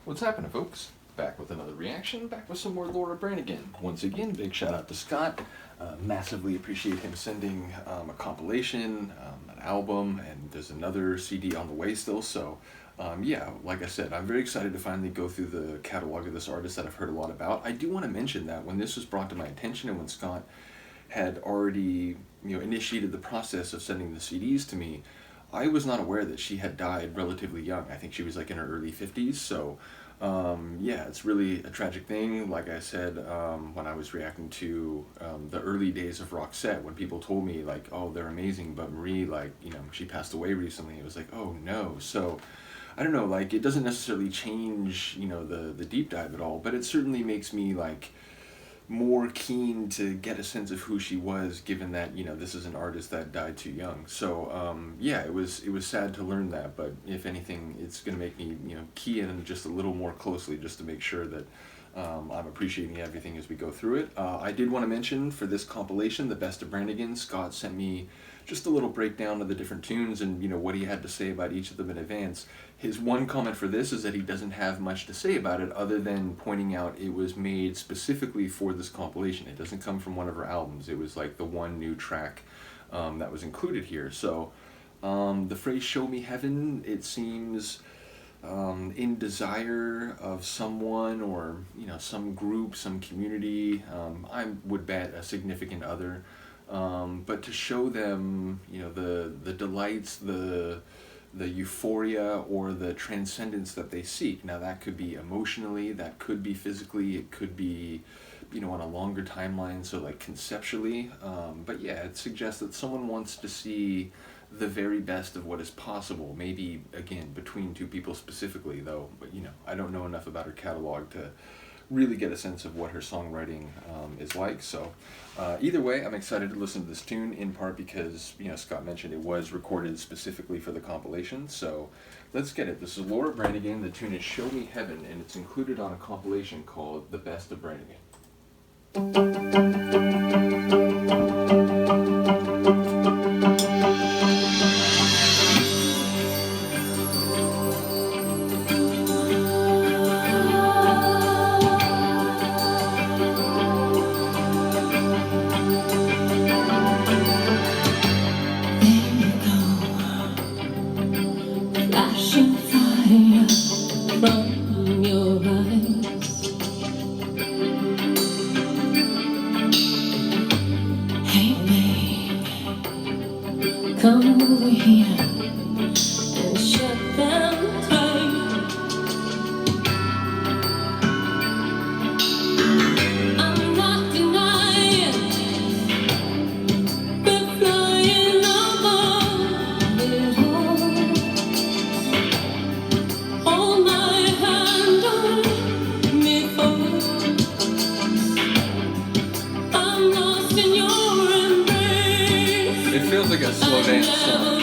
What's happening, folks? Back with another reaction, back with some more Laura Branigan. Once again, big shout out to Scott. Massively appreciate him sending a compilation, an album, and there's another CD on the way still. So, yeah, like I said, I'm very excited to finally go through the catalog of this artist that I've heard a lot about. I do want to mention that when this was brought to my attention and when Scott had already, initiated the process of sending the CDs to me, I was not aware that she had died relatively young. I think she was like in her early 50s. So, yeah, it's really a tragic thing. Like I said, when I was reacting to the early days of Roxette, when people told me like, oh, they're amazing, but Marie, like, she passed away recently. It was like, oh no. So, I don't know, like, it doesn't necessarily change, the deep dive at all, but it certainly makes me like more keen to get a sense of who she was, given that this is an artist that died too young. So yeah, it was sad to learn that, but if anything, it's going to make me key in just a little more closely, just to make sure that I'm appreciating everything as we go through it. I did want to mention for this compilation, The Best of Branigan, Scott sent me just a little breakdown of the different tunes and what he had to say about each of them in advance. His one comment for this is that he doesn't have much to say about it other than pointing out it was made specifically for this compilation. It doesn't come from one of her albums. It was like the one new track that was included here. So the phrase "show me heaven," it seems in desire of someone or some group, some community. I would bet a significant other. But to show them, the delights, the euphoria or the transcendence that they seek. Now that could be emotionally, that could be physically, it could be, on a longer timeline, so like conceptually. But yeah, it suggests that someone wants to see the very best of what is possible. Maybe, again, between two people specifically, though. But I don't know enough about her catalog to really get a sense of what her songwriting is like. So either way, I'm excited to listen to this tune, in part because Scott mentioned it was recorded specifically for the compilation. So let's get it. This is Laura Branigan. The tune is "Show Me Heaven," and it's included on a compilation called The Best of Branigan. Flashing fire from your eyes. Hey babe, come over here and shut them tight. I'm not denying we're flying above it all. Hold my hand on me, I'm lost in your embrace. It feels like a slow dance song.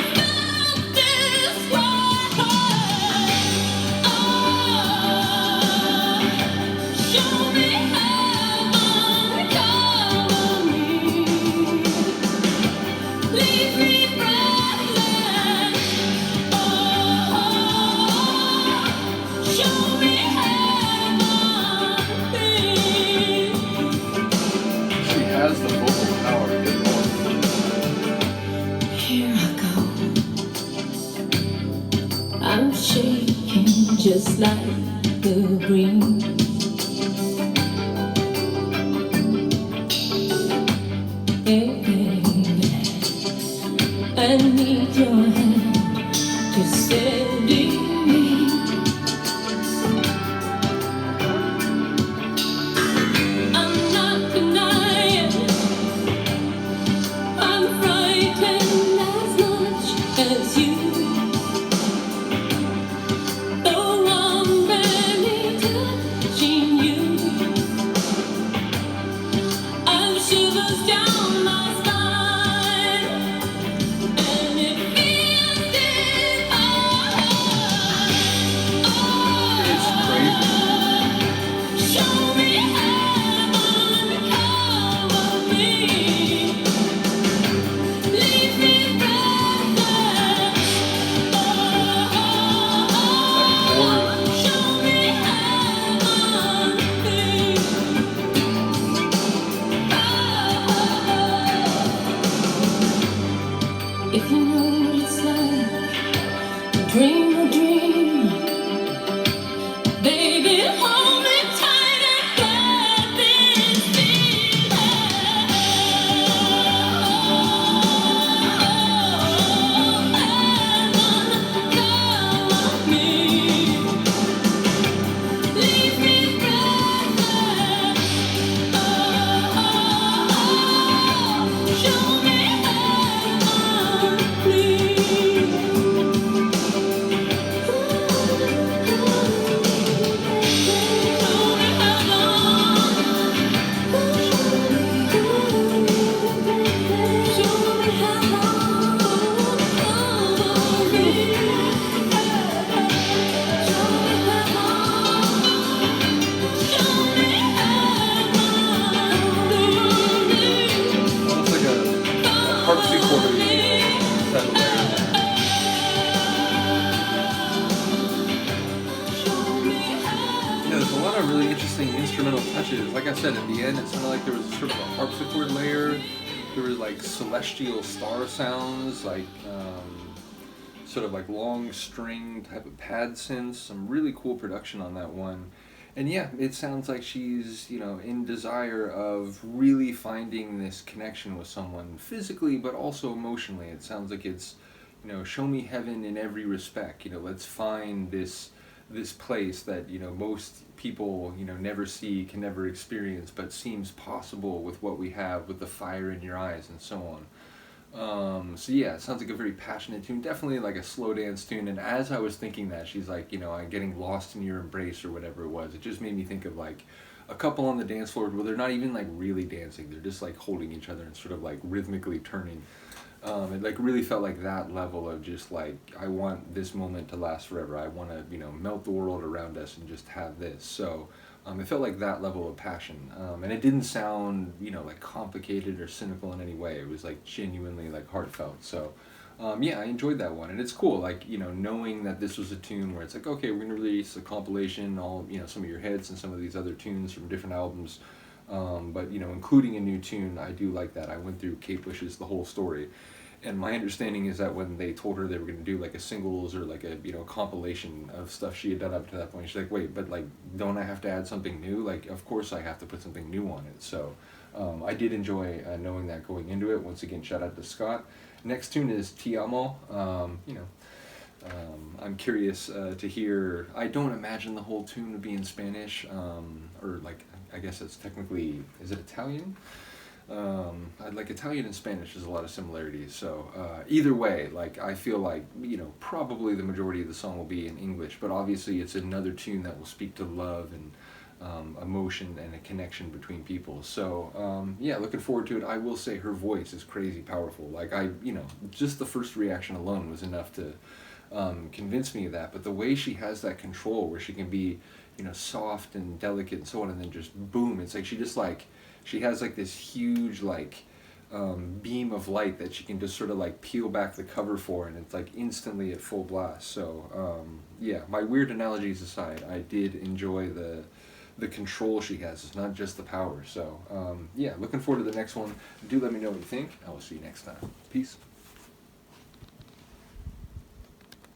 She has the vocal power. Good Lord. Here I go. I'm shaking just like the breeze. Hey, baby, I need your hand to steady me. I'm not denying I'm frightened as much as you. Though I'm barely touching you, I've shivers down my spine, and it feels divine. there's a lot of really interesting instrumental touches. Like I said, at the end, it sounded like there was sort of a harpsichord layer. There were like celestial star sounds, like sort of like long string type of pad synths. Some really cool production on that one. And yeah, it sounds like she's, in desire of really finding this connection with someone physically, but also emotionally. It sounds like it's, show me heaven in every respect. Let's find this place that most people never see, can never experience, but seems possible with what we have, with the fire in your eyes and so on. So yeah, it sounds like a very passionate tune, definitely like a slow dance tune. And as I was thinking that, she's like, I'm getting lost in your embrace or whatever it was. It just made me think of like a couple on the dance floor where they're not even like really dancing. They're just like holding each other and sort of like rhythmically turning. It like really felt like that level of just like, I want this moment to last forever. I want to, melt the world around us and just have this. So it felt like that level of passion. And it didn't sound, like complicated or cynical in any way. It was like genuinely like heartfelt. So yeah, I enjoyed that one. And it's cool, like, knowing that this was a tune where it's like, okay, we're going to release a compilation, all, some of your hits and some of these other tunes from different albums. But, including a new tune, I do like that. I went through Kate Bush's The Whole Story. And my understanding is that when they told her they were going to do like a singles or like a compilation of stuff she had done up to that point, she's like, wait, but like, don't I have to add something new? Like, of course I have to put something new on it. So I did enjoy knowing that going into it. Once again, shout out to Scott. Next tune is Ti Amo. I'm curious to hear. I don't imagine the whole tune would be in Spanish, or like, I guess it's technically, is it Italian? I'd like Italian and Spanish, there's a lot of similarities. So either way, like I feel like probably the majority of the song will be in English, but obviously it's another tune that will speak to love and emotion and a connection between people. So yeah, looking forward to it. I will say her voice is crazy powerful. Like just the first reaction alone was enough to convince me of that. But the way she has that control, where she can be soft and delicate and so on, and then just boom, it's like she has like this huge like beam of light that she can just sort of like peel back the cover for, and it's like instantly at full blast. So yeah, my weird analogies aside, I did enjoy the control she has. It's not just the power. So yeah, looking forward to the next one. Do let me know what you think. I will see you next time. Peace.